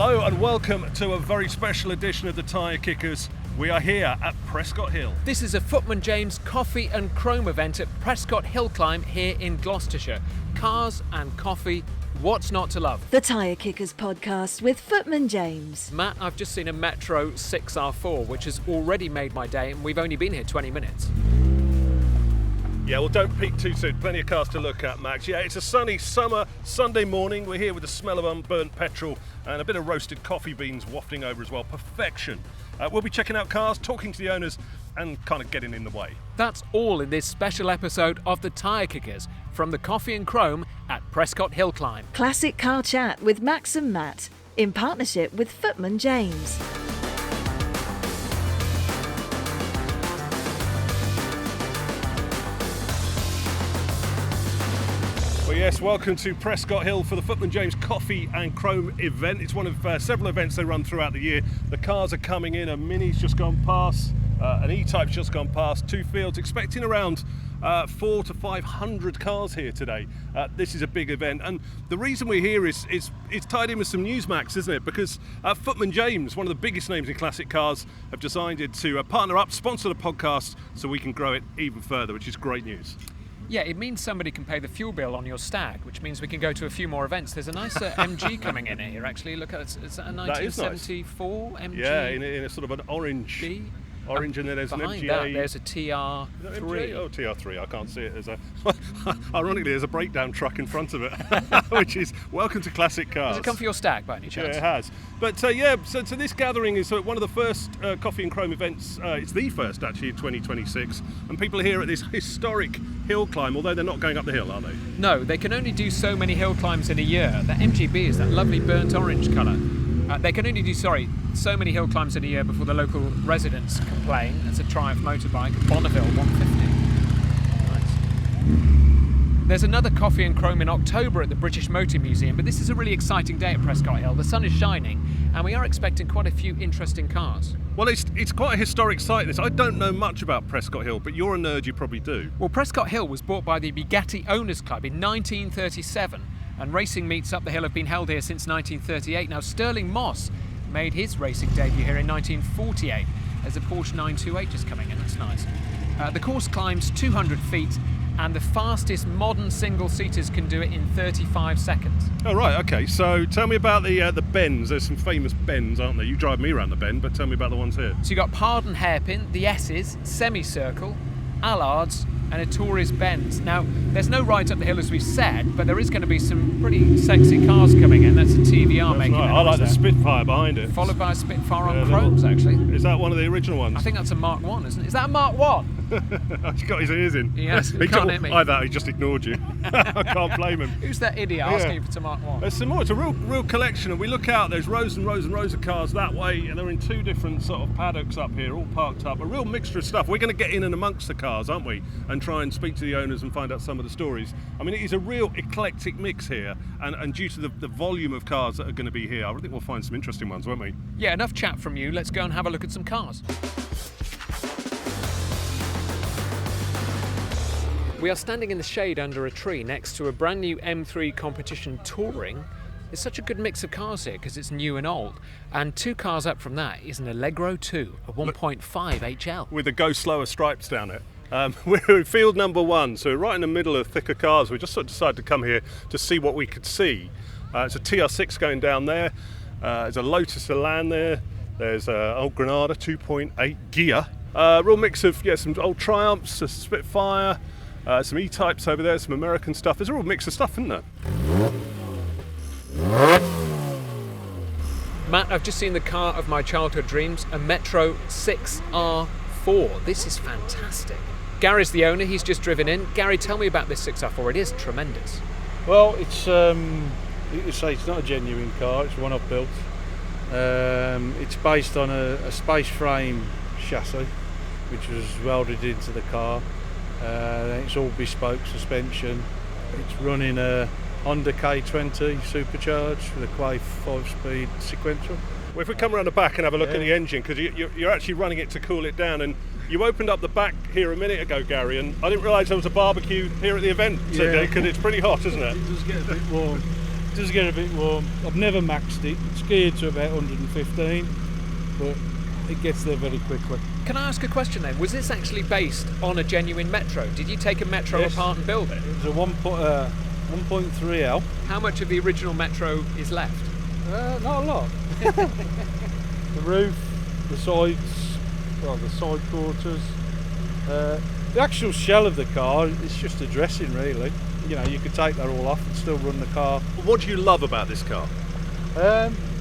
Hello and welcome to a very special edition of the Tyre Kickers. We are here at Prescott Hill. This is a Footman James coffee and chrome event at Prescott Hill climb here in Gloucestershire. Cars and coffee, what's not to love? The Tyre Kickers podcast with Footman James. Matt, I've just seen a Metro 6R4 which has already made my day, and we've only been here 20 minutes. Yeah, well, don't peek too soon. Plenty of cars to look at, Max. Yeah, it's a sunny summer Sunday morning. We're here with the smell of unburnt petrol and a bit of roasted coffee beans wafting over as well. Perfection. We'll be checking out cars, talking to the owners and kind of getting in the way. That's all in this special episode of the Tyre Kickers from the Coffee and Chrome at Prescott Hill climb. Classic car chat with Max and Matt in partnership with Footman James. Well, yes, welcome to Prescott Hill for the Footman James Coffee and Chrome event. It's one of several events they run throughout the year. The cars are coming in, a Mini's just gone past, an E-Type's just gone past, two fields, expecting around 400 to 500 cars here today. This is a big event, and the reason we're here is tied in with some news, Max, isn't it? Because Footman James, one of the biggest names in classic cars, have decided to partner up, sponsor the podcast so we can grow it even further, which is great news. Yeah, it means somebody can pay the fuel bill on your Stag, which means we can go to a few more events. There's a nice MG coming in here, actually. Look at it. It's a 1974 nice. MG. Yeah, in a sort of an orange. B. Orange, and then there's Behind an MGA. that, there's a TR3. Oh, TR3. I can't see it. Ironically, there's a breakdown truck in front of it, which is welcome to classic cars. Does it come for your Stag by any chance? Yeah, it has. But so this gathering is one of the first Coffee and Chrome events. It's the first, actually, in 2026. And people are here at this historic hill climb, although they're not going up the hill, are they? No, they can only do so many hill climbs in a year. The MGB is that lovely burnt orange colour. They can only do, so many hill climbs in a year before the local residents complain. That's a Triumph motorbike, Bonneville 150. Nice. There's another Coffee and Chrome in October at the British Motor Museum, but this is a really exciting day at Prescott Hill. The sun is shining, and we are expecting quite a few interesting cars. Well, it's quite a historic site, this. I don't know much about Prescott Hill, but you're a nerd, you probably do. Well, Prescott Hill was bought by the Bugatti Owners Club in 1937. And racing meets up the hill have been held here since 1938. Now, Sterling Moss made his racing debut here in 1948 as a Porsche 928 just coming in. That's nice. The course climbs 200 feet, and the fastest modern single-seaters can do it in 35 seconds. Oh, right, okay. So tell me about the bends. There's some famous bends, aren't there? You drive me around the bend, but tell me about the ones here. So you've got Pardon Hairpin, the S's, Semicircle, Allards, and a Tourist bends. Now, there's no ride up the hill as we've said, but there is going to be some pretty sexy cars coming in. That's a TVR making nice. I like the Spitfire behind it. Followed by a Spitfire on chromes, actually. Is that one of the original ones? I think that's a Mark 1, isn't it? Is that a Mark 1? He's got his ears in. Yes, he can't hit me. Either he just ignored you. I can't blame him. Who's that idiot asking you for Mark 1? There's some more. It's a real collection, and we look out, there's rows and rows and rows of cars that way, and they're in two different sort of paddocks up here, all parked up. A real mixture of stuff. We're going to get in and amongst the cars, aren't we? And try and speak to the owners and find out some of the stories. I mean, it is a real eclectic mix here, and due to the volume of cars that are going to be here, I think we'll find some interesting ones, won't we? Yeah, enough chat from you. Let's go and have a look at some cars. We are standing in the shade under a tree next to a brand new M3 competition touring. There's such a good mix of cars here because it's new and old. And two cars up from that is an Allegro 2, a 1.5 HL. With the go slower stripes down it. We're in field number one, so right in the middle of thicker cars. We just sort of decided to come here to see what we could see. It's a TR6 going down there. There's a Lotus Elan there. There's an old Granada 2.8 gear. Real mix of some old Triumphs, a Spitfire, some E-Types over there, some American stuff. There's a real mix of stuff, isn't there? Matt, I've just seen the car of my childhood dreams, a Metro 6R4. This is fantastic. Gary's the owner, he's just driven in. Gary, tell me about this 6R4. It is tremendous. Well, it's you could say it's not a genuine car, it's one I've built. It's based on a space frame chassis which was welded into the car. It's all bespoke suspension. It's running a Honda K20 supercharged with a Quay 5-speed sequential. Well, if we come around the back and have a look at the engine, because you're actually running it to cool it down, and you opened up the back here a minute ago, Gary, and I didn't realise there was a barbecue here at the event today, because it's pretty hot, isn't it? It does get a bit warm. does get a bit warm. I've never maxed it. It's geared to about 115, but it gets there very quickly. Can I ask a question then? Was this actually based on a genuine Metro? Did you take a Metro Yes. apart and build it? It was a 1.3L. How much of the original Metro is left? Not a lot. The roof, the sides, well, the side quarters. The actual shell of the car is just a dressing, really. You know, you could take that all off and still run the car. What do you love about this car?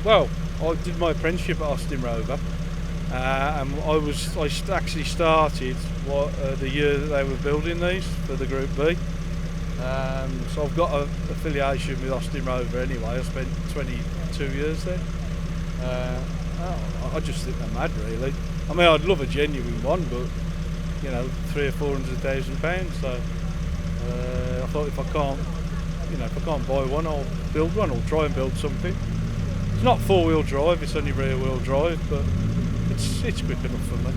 Well, I did my apprenticeship at Austin Rover, and I actually started the year that they were building these for the Group B. So I've got an affiliation with Austin Rover anyway. I spent 22 years there. I just think they're mad, really. I mean, I'd love a genuine one, but you know, £300,000 or £400,000. So I thought if I can't buy one, I'll build one or try and build something. It's not four-wheel drive; it's only rear-wheel drive, but it's quick enough for me.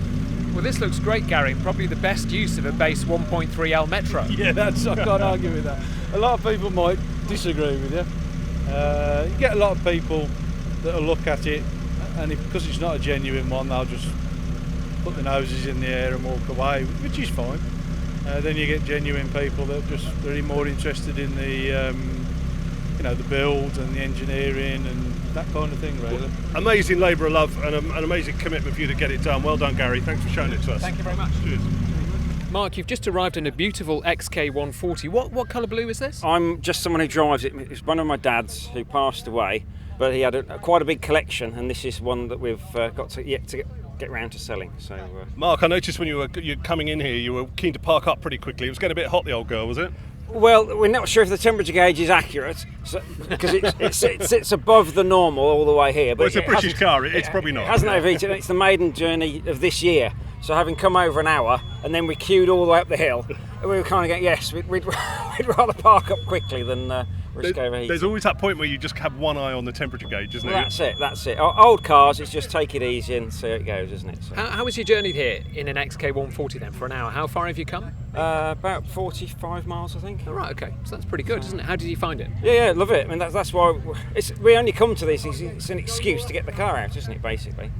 Well, this looks great, Gary. Probably the best use of a base 1.3L Metro. Yeah, I can't argue with that. A lot of people might disagree with you. You get a lot of people that'll look at it, and because it's not a genuine one, they'll just put their noses in the air and walk away, which is fine. Then you get genuine people that are just really more interested in the the build and the engineering and that kind of thing, really. Amazing labour of love and an amazing commitment for you to get it done. Well done, Gary. Thanks for showing it to us. Thank you very much. Cheers. Mark, you've just arrived in a beautiful XK140. What colour blue is this? I'm just someone who drives it. It's one of my dads who passed away, but he had quite a big collection, and this is one that we've got to get round to selling. So, Mark, I noticed when you're coming in here, you were keen to park up pretty quickly. It was getting a bit hot, the old girl, was it? well, we're not sure if the temperature gauge is accurate because it sits above the normal all the way here. But well, it's a British car. It's probably not. It hasn't overheated. It's the maiden journey of this year. So having come over an hour and then we queued all the way up the hill, we were kind of going, yes, we'd rather park up quickly than risk overheating. There's always that point where you just have one eye on the temperature gauge, isn't Well, it? That's it. Old cars, it's just take it easy and see how it goes, isn't it? So, How was your journey here in an XK140 then for an hour? How far have you come? about 45 miles, I think. Oh, right, okay. So that's pretty good, isn't it? How did you find it? Yeah, love it. I mean, that's why we only come to this. It's an excuse to get the car out, isn't it, basically?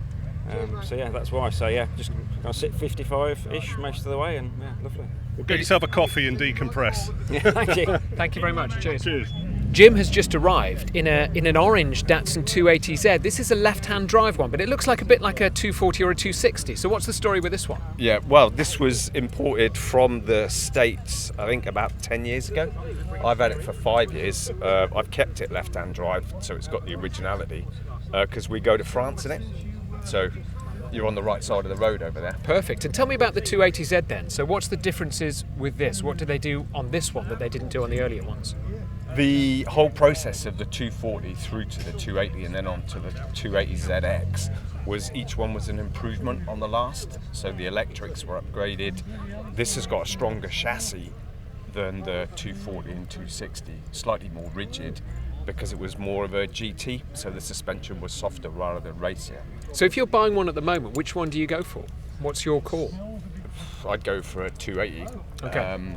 So yeah, that's why. So yeah, just I'll sit 55-ish most of the way, and yeah, lovely. Well, get yourself a coffee and decompress. Yeah, thank you. Thank you very much. Cheers. Cheers. Jim has just arrived in an orange Datsun 280Z. This is a left-hand drive one, but it looks like a bit like a 240 or a 260. So what's the story with this one? Yeah, well, this was imported from the States, I think about 10 years ago. I've had it for 5 years. I've kept it left-hand drive, so it's got the originality, because we go to France in it. So you're on the right side of the road over there. Perfect. And tell me about the 280Z then. So what's the differences with this? What do they do on this one that they didn't do on the earlier ones? The whole process of the 240 through to the 280 and then on to the 280ZX was each one was an improvement on the last. So the electrics were upgraded. This has got a stronger chassis than the 240 and 260, slightly more rigid because it was more of a GT, so the suspension was softer rather than racier. So if you're buying one at the moment, which one do you go for? What's your call? I'd go for a 280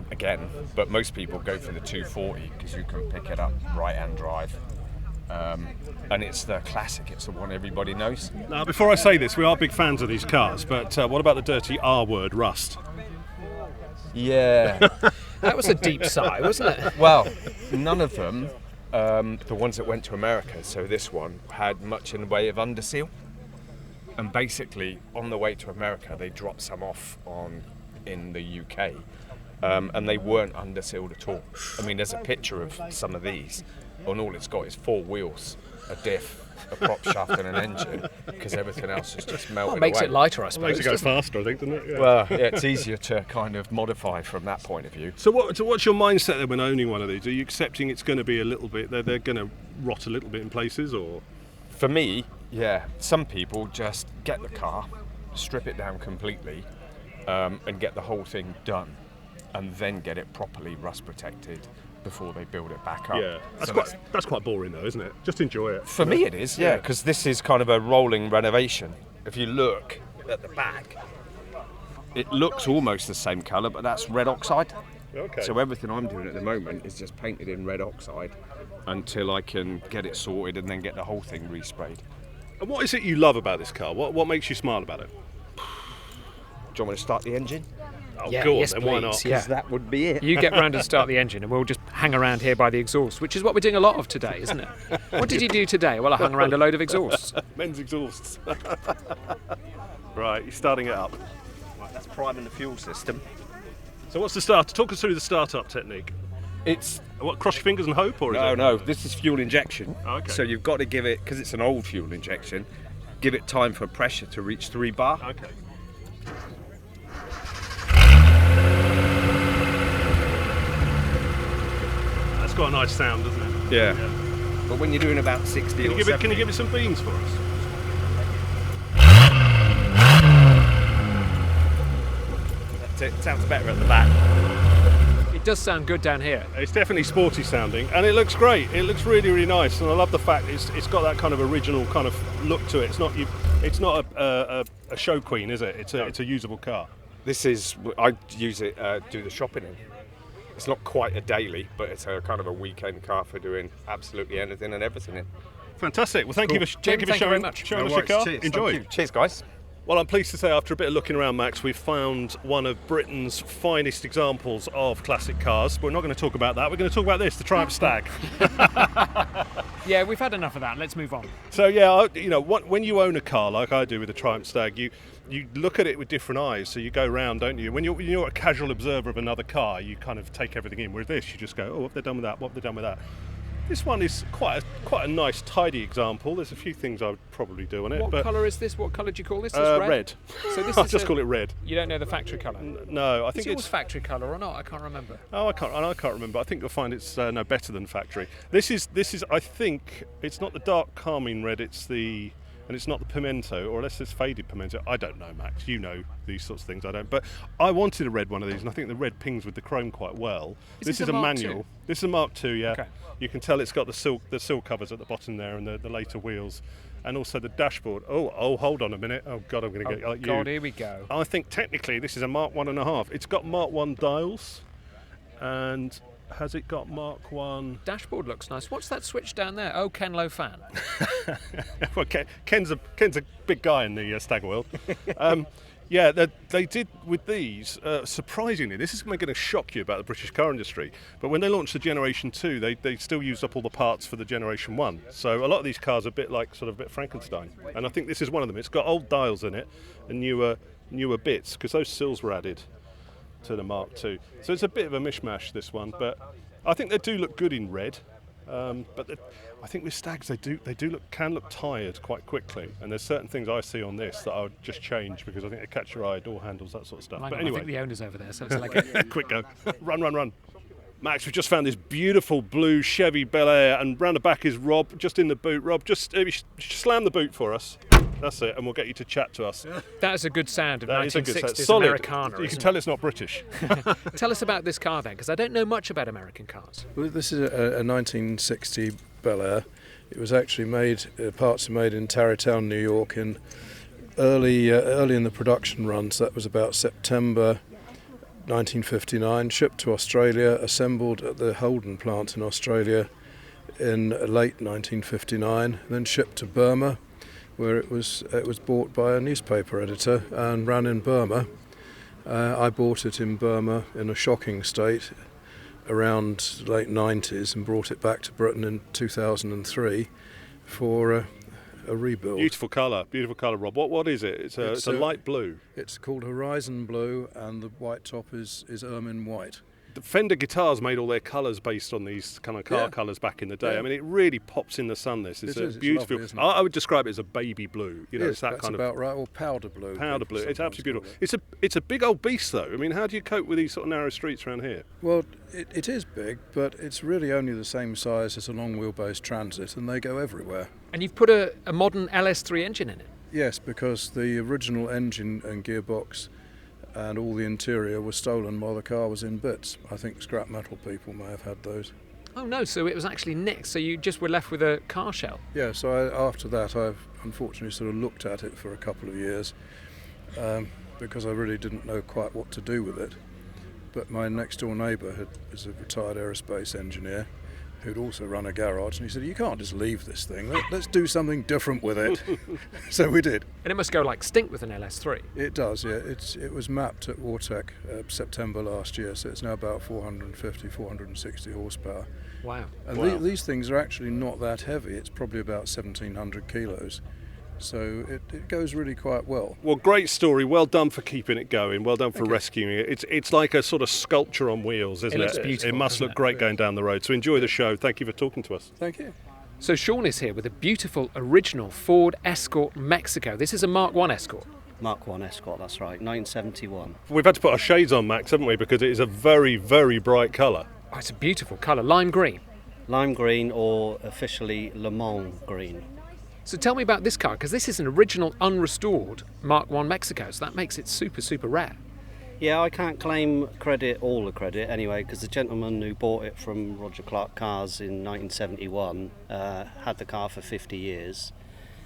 again, but most people go for the 240 because you can pick it up right-hand drive. And it's the classic, it's the one everybody knows. Now, before I say this, we are big fans of these cars, but what about the dirty R word, rust? Yeah. That was a deep sigh, wasn't it? Well, none of them, the ones that went to America, so this one, had much in the way of underseal. And basically, on the way to America, they dropped some off in the UK, and they weren't undersealed at all. I mean, there's a picture of some of these, and all it's got is 4 wheels, a diff, a prop shaft, and an engine, because everything else is just melted Well, it makes away. it lighter, I suppose. Makes it go faster, I think, doesn't it? Yeah. Well, yeah, it's easier to kind of modify from that point of view. So what's your mindset then when owning one of these? Are you accepting it's going to be a little bit, they're going to rot a little bit in places, or? For me, yeah, some people just get the car, strip it down completely, and get the whole thing done, and then get it properly rust protected before they build it back up. Yeah, So that's quite boring though, isn't it? Just enjoy it. for me it is, yeah, because this is kind of a rolling renovation. If you look at the back, it looks almost the same colour, but that's red oxide. Okay. So everything I'm doing at the moment is just painted in red oxide, until I can get it sorted and then get the whole thing resprayed. And what is it you love about this car? What makes you smile about it? Do you want me to start the engine? Oh, Yeah, go on, yes, then why please, not? yeah. That would be it. You get round and start the engine, and we'll just hang around here by the exhaust, which is what we're doing a lot of today, isn't it? What did you do today? Well, I hung around a load of exhausts. Men's exhausts. Right, you're starting it up. Right, that's priming the fuel system. So what's the start? Talk us through the start-up technique. It's What, cross your fingers and hope, or is it? no. This is fuel injection. Oh, okay. So you've got to give it, because it's an old fuel injection, give it time for pressure to reach 3 bar. Okay. That's got a nice sound, doesn't it? Yeah. But when you're doing about 60 Can or you 70, give it some beans for us? it sounds better at the back. It does sound good down here. It's definitely sporty sounding, and it looks great. It looks really, really nice, and I love the fact it's got that kind of original kind of look to it. It's not a show queen, is it? It's a usable car. This is, I use it, do the shopping in. It's not quite a daily, but it's a kind of a weekend car for doing absolutely anything and everything in. Fantastic. Well, thank you for Jim, thank you showing, very much. showing No us your worries. car. Cheers. Enjoy. Thank you. Cheers, guys. Well, I'm pleased to say after a bit of looking around, Max, we've found one of Britain's finest examples of classic cars. But we're not going to talk about that. We're going to talk about this, the Triumph Stag. Yeah, we've had enough of that. Let's move on. So yeah, when you own a car like I do with the Triumph Stag, you look at it with different eyes. So you go round, don't you? When you're a casual observer of another car, you kind of take everything in. Whereas this, you just go, oh, what have they done with that? What have they done with that? This one is quite a nice, tidy example. There's a few things I would probably do on it. What but colour is this? What colour do you call this? This red. So this I'll is just call it red. You don't know the factory colour? No, I Is think yours it's. factory colour or not? I can't remember. Oh, I can't remember. I think you'll find it's no better than factory. This is. I think it's not the dark carmine red. And it's not the pimento, or unless it's faded pimento. I don't know, Max. You know these sorts of things. I don't. But I wanted a red one of these, and I think the red pings with the chrome quite well. This is a a Mark manual. II? This is a Mark II. Yeah. Okay. You can tell it's got the sill covers at the bottom there, and the later wheels, and also the dashboard. Oh, hold on a minute. Oh God, I'm going to get like you. God, here we go. I think technically this is a Mark 1.5. It's got Mark 1 dials, and has it got Mark 1? Dashboard looks nice. What's that switch down there? Oh, Ken Lo fan. Well, Ken's a big guy in the Stag world. Yeah, they did with these, surprisingly, this is going to shock you about the British car industry, but when they launched the Generation 2, they still used up all the parts for the Generation 1. So a lot of these cars are a bit like, sort of a bit Frankenstein. And I think this is one of them. It's got old dials in it and newer bits, because those sills were added to the Mark II. So it's a bit of a mishmash, this one, but I think they do look good in red. But I think with Stags can look tired quite quickly, and there's certain things I see on this that I would just change because I think they catch your eye, door handles, that sort of stuff. Hang But on, anyway, I think the owner's over there, so it's like quick go, run. Max, we've just found this beautiful blue Chevy Bel Air, and round the back is Rob, just in the boot. Rob, just slam the boot for us. That's it, and we'll get you to chat to us. that is a good sound of That is a good 1960s sound. Solid. Americana. You can tell it's not British. Tell us about this car then, because I don't know much about American cars. Well, this is a 1960 Bel Air. It was actually made, parts are made in Tarrytown, New York, in early in the production run. So that was about September 1959. Shipped to Australia, assembled at the Holden plant in Australia in late 1959. Then shipped to Burma, where it was bought by a newspaper editor and ran in Burma. I bought it in Burma in a shocking state around late 90s and brought it back to Britain in 2003 for a rebuild. Beautiful colour, Rob. What is it? It's a light blue. It's called Horizon Blue, and the white top is ermine white. The Fender guitars made all their colours based on these kind of car colours back in the day. Yeah. I mean, it really pops in the sun. This is It's beautiful. lovely, isn't it? I would describe it as a baby blue. You know, it's that that's kind about right, or powder blue. of powder blue. It's sometimes absolutely call beautiful. it. It's a big old beast, though. I mean, how do you cope with these sort of narrow streets around here? Well, it is big, but it's really only the same size as a long wheelbase Transit, and they go everywhere. And you've put a modern LS3 engine in it. Yes, because the original engine and gearbox and all the interior was stolen while the car was in bits. I think scrap metal people may have had those. Oh no, so it was actually nicked, so you just were left with a car shell. Yeah, so after that I've unfortunately sort of looked at it for a couple of years because I really didn't know quite what to do with it. But my next door neighbour is a retired aerospace engineer, who'd also run a garage, and he said, "You can't just leave this thing. Let's do something different with it." So we did. And it must go like stink with an LS3. It does, yeah. It was mapped at Wartec September last year, so it's now about 450, 460 horsepower. Wow. And these things are actually not that heavy. It's probably about 1,700 kilos. So it goes really quite well. Well, great story. Well done for keeping it going. Well done for rescuing it. It's like a sort of sculpture on wheels, isn't it? Looks beautiful, it must look doesn't it? great going down the road. So enjoy the show. Thank you for talking to us. Thank you. So Sean is here with a beautiful original Ford Escort Mexico. This is a Mark 1 Escort. Mark 1 Escort, that's right, 1971. We've had to put our shades on, Max, haven't we? Because it is a very, very bright colour. Oh, it's a beautiful colour, lime green. Lime green, or officially Le Mans green. So tell me about this car, because this is an original unrestored Mark 1 Mexico, so that makes it super, super rare. Yeah, I can't claim all the credit anyway, because the gentleman who bought it from Roger Clark Cars in 1971 had the car for 50 years.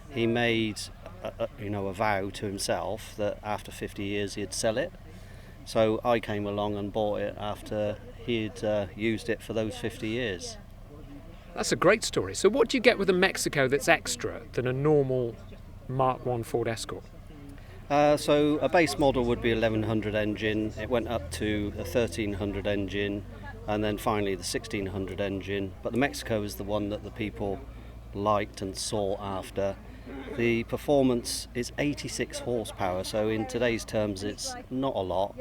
He made a vow to himself that after 50 years he'd sell it. So I came along and bought it after he'd used it for those 50 years. That's a great story. So what do you get with a Mexico that's extra than a normal Mark 1 Ford Escort? So a base model would be 1100 engine. It went up to a 1300 engine, and then finally the 1600 engine. But the Mexico is the one that the people liked and sought after. The performance is 86 horsepower, so in today's terms it's not a lot,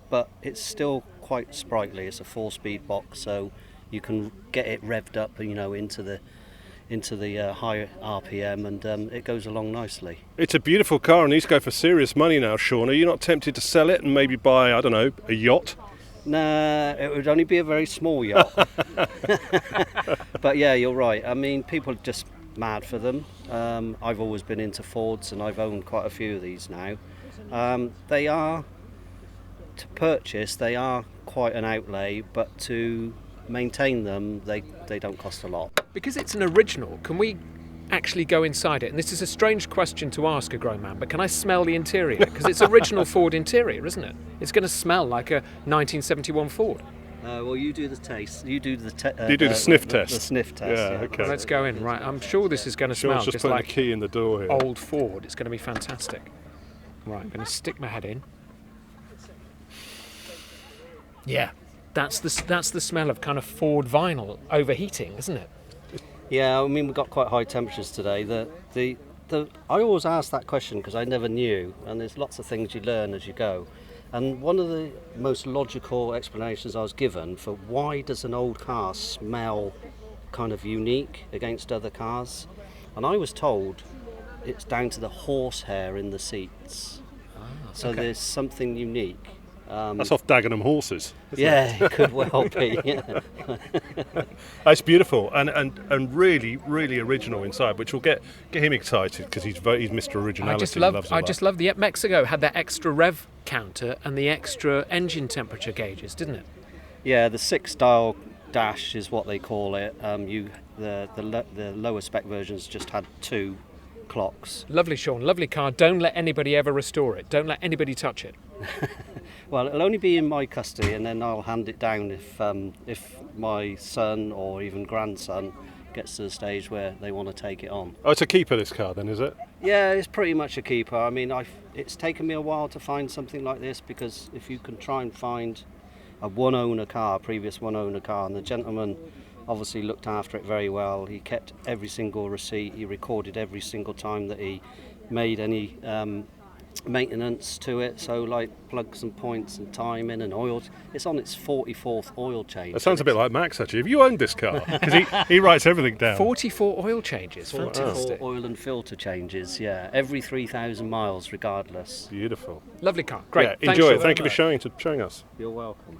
but it's still quite sprightly. It's a 4-speed box, so you can get it revved up, into the high RPM, and it goes along nicely. It's a beautiful car and needs to go for serious money now, Sean. Are you not tempted to sell it and maybe buy, I don't know, a yacht? Nah, it would only be a very small yacht. But yeah, you're right. I mean, people are just mad for them. I've always been into Fords, and I've owned quite a few of these now. They are, to purchase, they are quite an outlay, but to maintain them, they don't cost a lot. Because it's an original, can we actually go inside it? And this is a strange question to ask a grown man, but can I smell the interior? Because it's original Ford interior, isn't it? It's going to smell like a 1971 Ford. Well, you do the taste. You do the sniff test. The sniff test. Yeah, okay. Well, let's go in. Right, I'm sure this is going to smell Sean's just just putting like the key in the door here. old Ford. It's going to be fantastic. Right, I'm going to stick my head in. Yeah, that's the smell of kind of Ford vinyl overheating, isn't it? Yeah, I mean, we've got quite high temperatures today. I always ask that question because I never knew, and there's lots of things you learn as you go. And one of the most logical explanations I was given for why does an old car smell kind of unique against other cars, and I was told it's down to the horsehair in the seats. So okay. There's something unique. That's off Dagenham horses. Yeah, it could well be. Yeah. It's beautiful and really, really original inside, which will get him excited because he's Mr. Originality. I just love the Mexico had that extra rev counter and the extra engine temperature gauges, didn't it? Yeah, the 6-dial dash is what they call it. The lower spec versions just had 2 clocks. Lovely, Sean. Lovely car. Don't let anybody ever restore it. Don't let anybody touch it. Well, it'll only be in my custody, and then I'll hand it down if my son or even grandson gets to the stage where they want to take it on. Oh, it's a keeper, this car, then, is it? Yeah, it's pretty much a keeper. I mean, it's taken me a while to find something like this, because if you can try and find a previous one-owner car, and the gentleman obviously looked after it very well. He kept every single receipt. He recorded every single time that he made any maintenance to it, so like plugs and points and timing and oil. It's on its 44th oil change. That sounds a bit like Max, actually. Have you owned this car? Because he writes everything down. 44 oil changes. Fantastic. 44 oil and filter changes, yeah. Every 3,000 miles, regardless. Beautiful. Lovely car. Great. Yeah, Thanks, enjoy it. Sean. Thank you for showing us. You're welcome.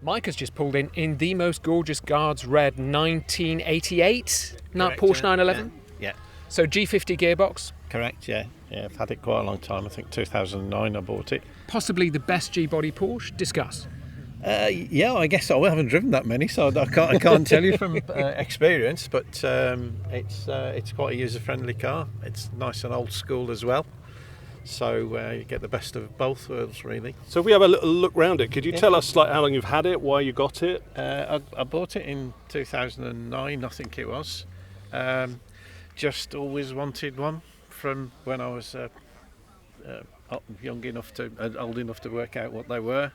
Mike has just pulled in the most gorgeous Guards Red 1988 Porsche 911. Yeah. So G50 gearbox. Correct, yeah. Yeah, I've had it quite a long time. I think 2009 I bought it. Possibly the best G-body Porsche. Discuss. Yeah, I guess so. I haven't driven that many, so I can't tell you from experience. But it's quite a user-friendly car. It's nice and old school as well. So you get the best of both worlds, really. So if we have a little look round it, could you tell us like how long you've had it, why you got it? I bought it in 2009, I think it was. Just always wanted one from when I was young enough old enough to work out what they were.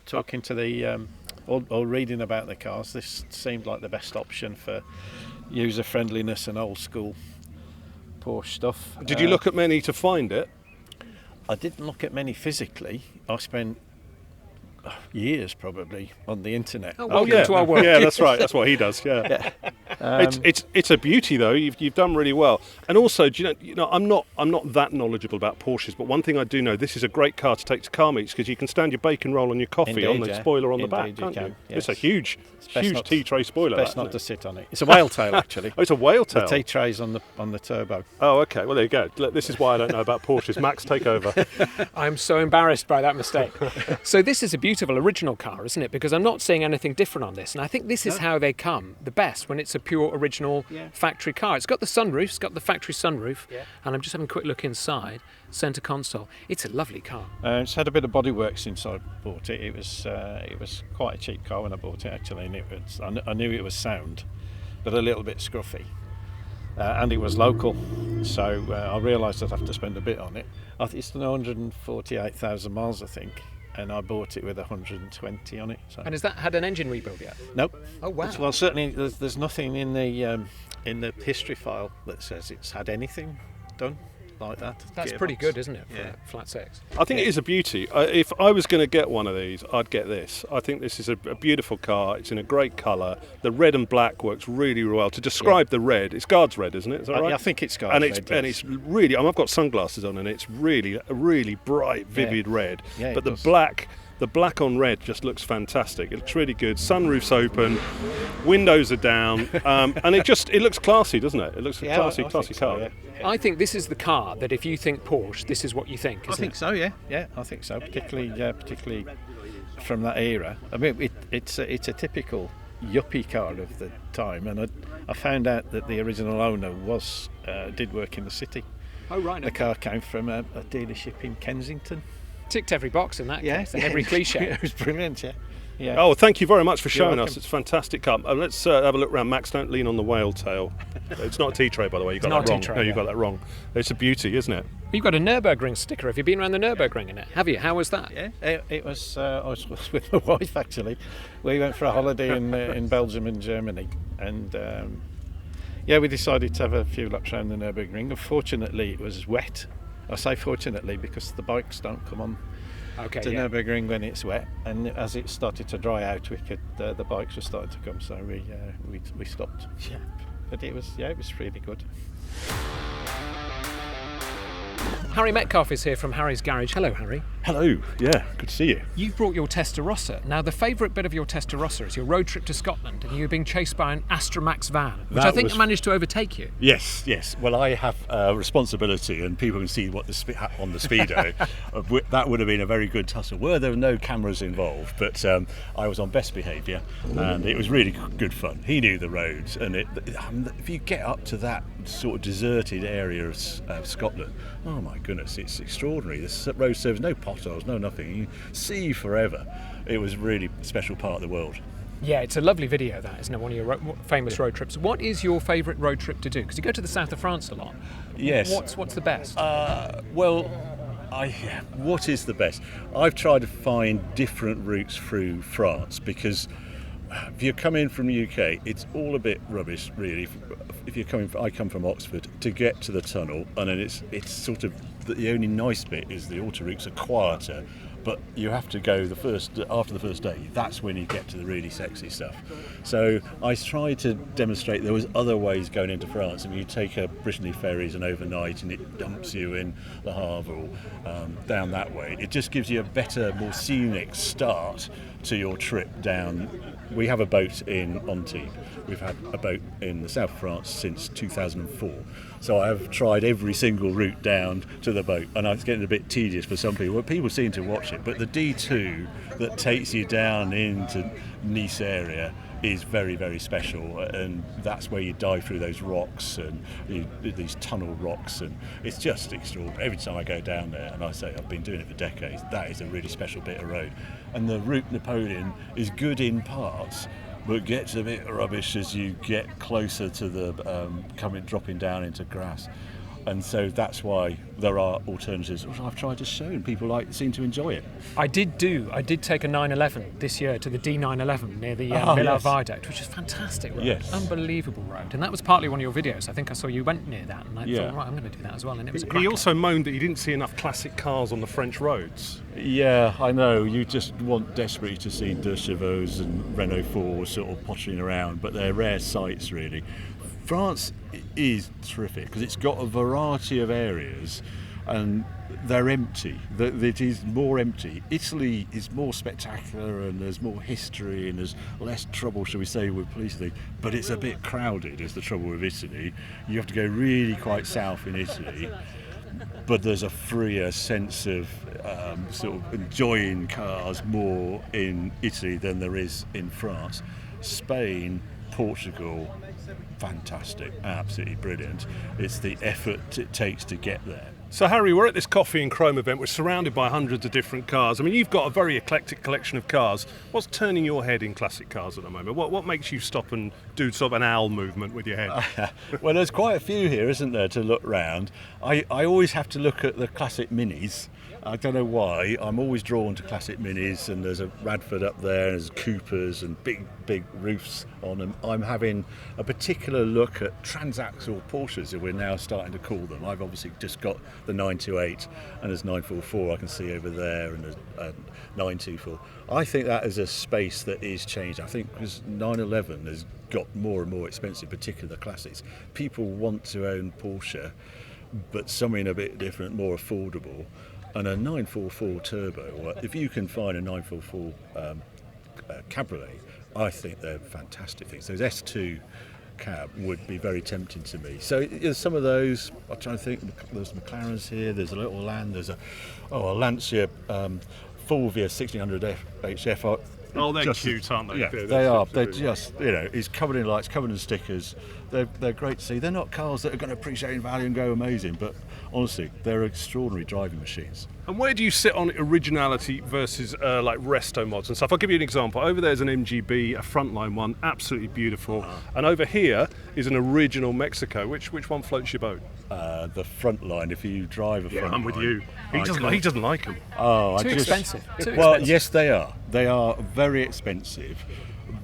Talking to the or reading about the cars, this seemed like the best option for user friendliness and old school Porsche stuff. Did you look at many to find it? I didn't look at many physically. I spent years probably on the internet. Oh, welcome to our world. Yeah, that's right. That's what he does. Yeah. It's a beauty though. You've done really well. And also, do you know, I'm not that knowledgeable about Porsches, but one thing I do know, this is a great car to take to car meets because you can stand your bacon roll on your coffee. Indeed, on the spoiler on the back, you can't can, you? yes. It's a huge T-tray spoiler. Best not to sit on it. It's a whale tail actually. Oh, it's a whale tail. The T-tray's on the turbo. Oh, okay. Well, there you go. Look, this is why I don't know about Porsches. Max, take over. I'm so embarrassed by that mistake. So this is a beautiful original car, isn't it? Because I'm not seeing anything different on this, and I think this is how they come the best, when it's a pure original factory car. It's got the sunroof, it's got the factory sunroof, and I'm just having a quick look inside. Centre console. It's a lovely car. It's had a bit of bodywork since I bought it. It was quite a cheap car when I bought it actually, and I knew it was sound, but a little bit scruffy. And it was local, so I realised I'd have to spend a bit on it. It's done 148,000 miles, I think, and I bought it with 120 on it. So. And has that had an engine rebuild yet? Nope. Oh wow. Well, certainly there's nothing in the history file that says it's had anything done like that. That's gearbox. pretty good, isn't it, for a flat six? I think it is a beauty. If I was going to get one of these, I'd get this. I think this is a beautiful car. It's in a great colour. The red and black works really well. To describe the red, it's Guards red, isn't it? Is that right? I think it's Guards red. And it's really. I've got sunglasses on, and it's really a really bright, vivid red. Yeah, but the black on red just looks fantastic. It looks really good. Sunroof's open, windows are down, and it looks classy, doesn't it? It looks a classy car. So, yeah. I think this is the car that if you think Porsche, this is what you think, isn't I think it? so, yeah. Yeah, I think so, particularly from that era. I mean, it's a typical yuppie car of the time, and I found out that the original owner did work in the city. Oh, right. The car came from a dealership in Kensington. Ticked every box in that case, and every cliche. It was brilliant, yeah. Yeah. Oh, thank you very much for showing welcome. us. It's a fantastic car. Let's have a look around. Max, don't lean on the whale tail. It's not a T-tray, by the way. You got that wrong. T-tray, No, you got that wrong. It's a beauty, isn't it? You've got a Nürburgring sticker. Have you been around the Nürburgring in it? Have you? How was that? Yeah, it was. I was with my wife actually. We went for a holiday in Belgium and Germany, and we decided to have a few laps around the Nürburgring. Unfortunately, it was wet. I say fortunately because the bikes don't come on to Nürburgring when it's wet, and as it started to dry out, the bikes were starting to come, so we stopped. Yeah, but it was really good. Harry Metcalfe is here from Harry's Garage. Hello, Harry. Hello. Yeah, good to see you. You've brought your Testarossa. Now, the favourite bit of your Testarossa is your road trip to Scotland, and you were being chased by an Astramax van, which I think managed to overtake you. Yes. Well, I have responsibility, and people can see what on the speedo. That would have been a very good tussle. Were there no cameras involved, but I was on best behaviour, and it was really good fun. He knew the roads, and if you get up to that sort of deserted area of Scotland, oh my goodness, it's extraordinary. The road serves no potholes, no nothing. You see forever. It was really a special part of the world. Yeah, it's a lovely video, that, isn't it? One of your famous road trips. What is your favourite road trip to do? Because you go to the south of France a lot. Yes. What's the best? What is the best? I've tried to find different routes through France because if you're coming from the UK, it's all a bit rubbish, really. If you're I come from Oxford, to get to the tunnel, and then it's sort of the only nice bit is the autoroutes are quieter, but you have to go after the first day. That's when you get to the really sexy stuff. So I tried to demonstrate there was other ways going into France. I mean, you take a Brittany ferries and overnight, and it dumps you in Le Havre or down that way. It just gives you a better, more scenic start to your trip down. We have a boat in Antibes. We've had a boat in the south of France since 2004. So I have tried every single route down to the boat, and it's getting a bit tedious for some people. People seem to watch it, but the D2 that takes you down into Nice area is very, very special, and that's where you dive through those rocks and these tunnel rocks, and it's just extraordinary. Every time I go down there, and I say I've been doing it for decades, that is a really special bit of road. And the Route Napoleon is good in parts, but gets a bit rubbish as you get closer to the dropping down into grass. And so that's why there are alternatives, which I've tried to show, and people seem to enjoy it. I did take a 911 this year to the D911 near the Miller Viaduct, which is fantastic road. Yes. Unbelievable road. And that was partly one of your videos. I think I saw you went near that, and I thought, right, I'm going to do that as well. And it was a cracker. He also moaned that he didn't see enough classic cars on the French roads. Yeah, I know. You just want desperately to see De Chevaux and Renault 4 sort of pottering around, but they're rare sights, really. France is terrific because it's got a variety of areas and they're empty. It is more empty. Italy is more spectacular and there's more history and there's less trouble, shall we say, with police, but it's a bit crowded, is the trouble with Italy. You have to go really quite south in Italy, but there's a freer sense of sort of enjoying cars more in Italy than there is in France. Spain, Portugal, fantastic, absolutely brilliant. It's the effort it takes to get there. So Harry, we're at this Coffee and Chrome event. We're surrounded by hundreds of different cars. I mean, you've got a very eclectic collection of cars. What's turning your head in classic cars at the moment? What makes you stop and do sort of an owl movement with your head? Well, there's quite a few here, isn't there, to look round. I always have to look at the classic minis. I don't know why. I'm always drawn to classic minis, and there's a Radford up there, and there's Coopers and big roofs on them. I'm having a particular look at transaxle Porsches, as we're now starting to call them. I've obviously just got the 928, and there's 944 I can see over there, and there's 924. I think that is a space that is changed. I think because 911 has got more and more expensive, particularly the classics. People want to own Porsche, but something a bit different, more affordable. And a 944 turbo, if you can find a 944 cabriolet, I think they're fantastic things. Those S2 cab would be very tempting to me. So there's some of those. I'm trying to think. There's McLarens here. There's a little Land. There's a Lancia Fulvia 1600 HF. Oh, they're cute, aren't they? Yeah, they are. They're just, it's covered in lights, covered in stickers. They're great to see. They're not cars that are going to appreciate in value and go amazing, but honestly, they're extraordinary driving machines. And where do you sit on originality versus like resto mods and stuff? I'll give you an example. Over there's an MGB, a Frontline one, absolutely beautiful. And over here is an original Mexico. Which one floats your boat? The Frontline. If you drive a Frontline, I'm with you. He doesn't like them. Oh, Too expensive. Yes, they are. They are very expensive.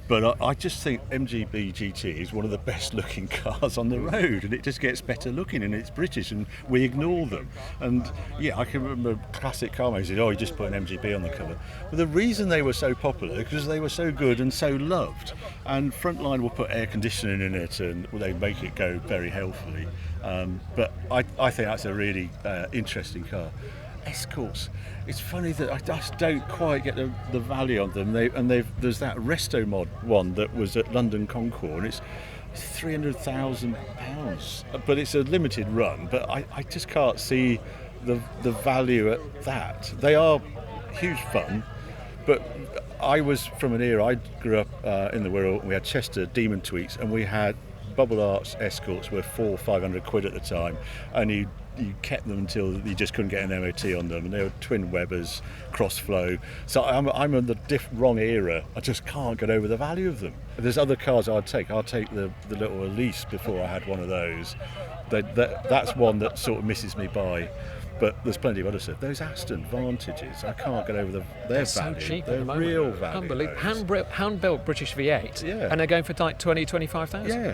But I just think MGB GT is one of the best looking cars on the road, and it just gets better looking, and it's British, and we ignore them. And yeah, I can remember classic car makers said, you just put an MGB on the cover. But the reason they were so popular is because they were so good and so loved. And Frontline will put air conditioning in it, and they make it go very healthily. But I think that's a really interesting car. Escorts. It's funny that I just don't quite get the value on them. There's that Resto Mod one that was at London Concours, and it's £300,000, but it's a limited run. But I just can't see the value at that. They are huge fun, but I was from an era. I grew up in the Wirral. We had Chester Demon Tweaks, and we had Bubble Arts Escorts were £400-500 at the time, and you kept them until you just couldn't get an MOT on them, and they were twin Webers, cross flow. So I'm in the wrong era. I just can't get over the value of them. There's other cars I'd take. I'd take the little Elise before I had one of those. That's one that sort of misses me by. But there's plenty of other stuff. Those Aston Vantages, I can't get over their value. So cheap they're at the moment. Real value. Unbelievable. Hand-built British V8, and they're going for like 20-25,000. Yeah,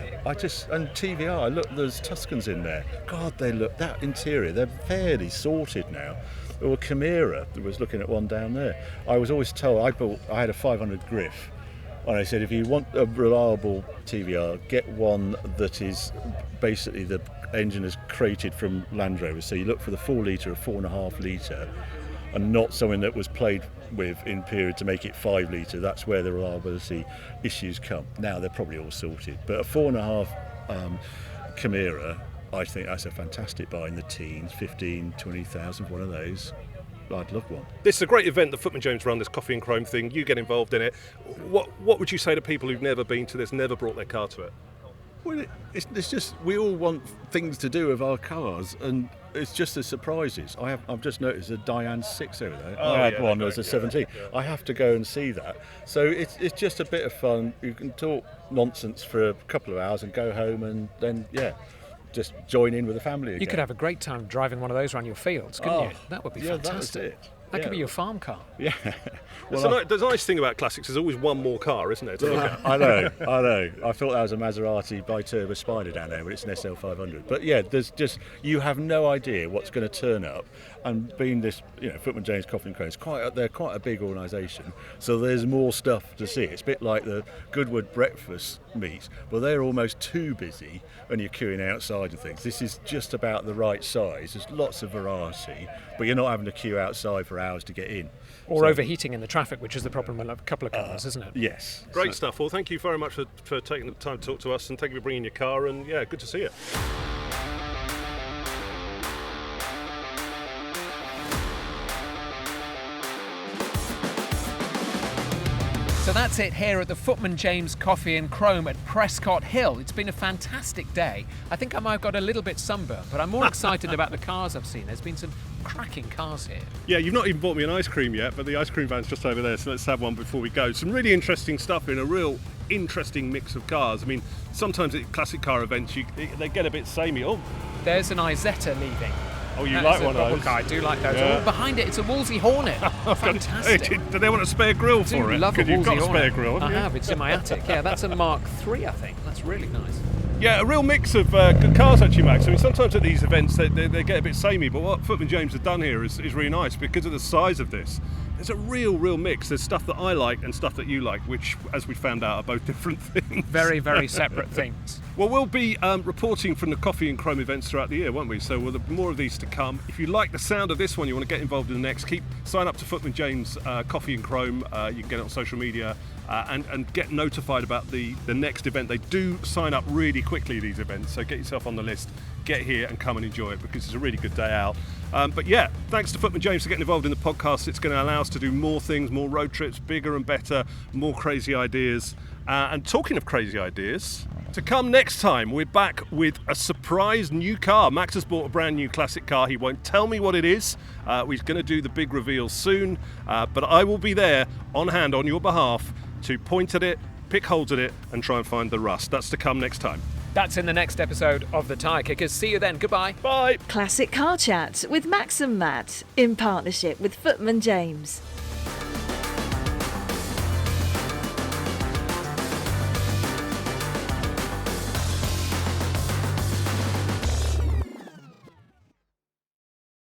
and TVR. Look, there's Tuscans in there. God, they look, that interior, they're fairly sorted now. Or Chimera, I was looking at one down there. I was always told, I had a 500 Griff, and I said, if you want a reliable TVR, get one that is basically the engine is created from Land Rover. So you look for the 4 litre or 4.5 litre, and not something that was played with in period to make it 5 litre. That's where the reliability issues come. Now they're probably all sorted, but a 4.5 Chimera, I think that's a fantastic buy in the teens, 15, 20,000 for one of those. I'd love one. This is a great event, the Footman James run, this Coffee and Chrome thing. You get involved in it. What would you say to people who've never been to this, never brought their car to it? Well, it's just we all want things to do with our cars, and it's just the surprises. I've just noticed a Diane 6 over there. I had one as a 17. I have to go and see that. So it's just a bit of fun. You can talk nonsense for a couple of hours and go home, and then just join in with the family again. You could have a great time driving one of those around your fields, couldn't you? That would be fantastic. That's it. That could be your farm car. Yeah. The nice thing about classics, there's always one more car, isn't there? To look at. I know. I thought that was a Maserati bi-turbo Spider down there, but it's an SL500. But yeah, you have no idea what's going to turn up. And being this, Footman James Coffee and Chrome, they're quite a big organisation, so there's more stuff to see. It's a bit like the Goodwood breakfast meets, well, they're almost too busy when you're queuing outside and things. This is just about the right size. There's lots of variety, but you're not having to queue outside for hours to get in. Or overheating in the traffic, which is the problem with a couple of cars, isn't it? Yes. Great stuff. Well, thank you very much for taking the time to talk to us, and thank you for bringing your car, and good to see you. So that's it here at the Footman James Coffee and Chrome at Prescott Hill. It's been a fantastic day. I think I might have got a little bit sunburned, but I'm more excited about the cars I've seen. There's been some cracking cars here. Yeah, you've not even bought me an ice cream yet, but the ice cream van's just over there, so let's have one before we go. Some really interesting stuff in a real interesting mix of cars. I mean, sometimes at classic car events, they get a bit samey. Oh, there's an Isetta leaving. Oh, you like one of those? I do like those. Yeah. Oh, behind it, it's a Wolsey Hornet. Fantastic. Do they want a spare grille for it? Love a Because you've got a Wolsey spare Hornet. grille. I have. It's in my attic. Yeah, that's a Mark III, I think. That's really nice. Yeah, a real mix of good cars actually, Max. I mean, sometimes at these events they get a bit samey, but what Footman James has done here is really nice because of the size of this. There's a real mix. There's stuff that I like and stuff that you like, which, as we found out, are both different things. Very, very separate things. Well, we'll be reporting from the Coffee and Chrome events throughout the year, won't we? So there'll be more of these to come. If you like the sound of this one, you want to get involved in the next, sign up to Footman James Coffee and Chrome. You can get it on social media and get notified about the next event. They do sign up really quickly, these events, so get yourself on the list, get here and come and enjoy it because it's a really good day out. But yeah, thanks to Footman James for getting involved in the podcast. It's going to allow us to do more things, more road trips, bigger and better, more crazy ideas. And talking of crazy ideas, to come next time, we're back with a surprise new car. Max has bought a brand new classic car. He won't tell me what it is. We're going to do the big reveal soon, but I will be there on hand on your behalf to point at it, pick holes at it, and try and find the rust. That's to come next time. That's in the next episode of the Tyre Kickers. See you then. Goodbye. Bye. Classic Car Chat with Max and Matt in partnership with Footman James.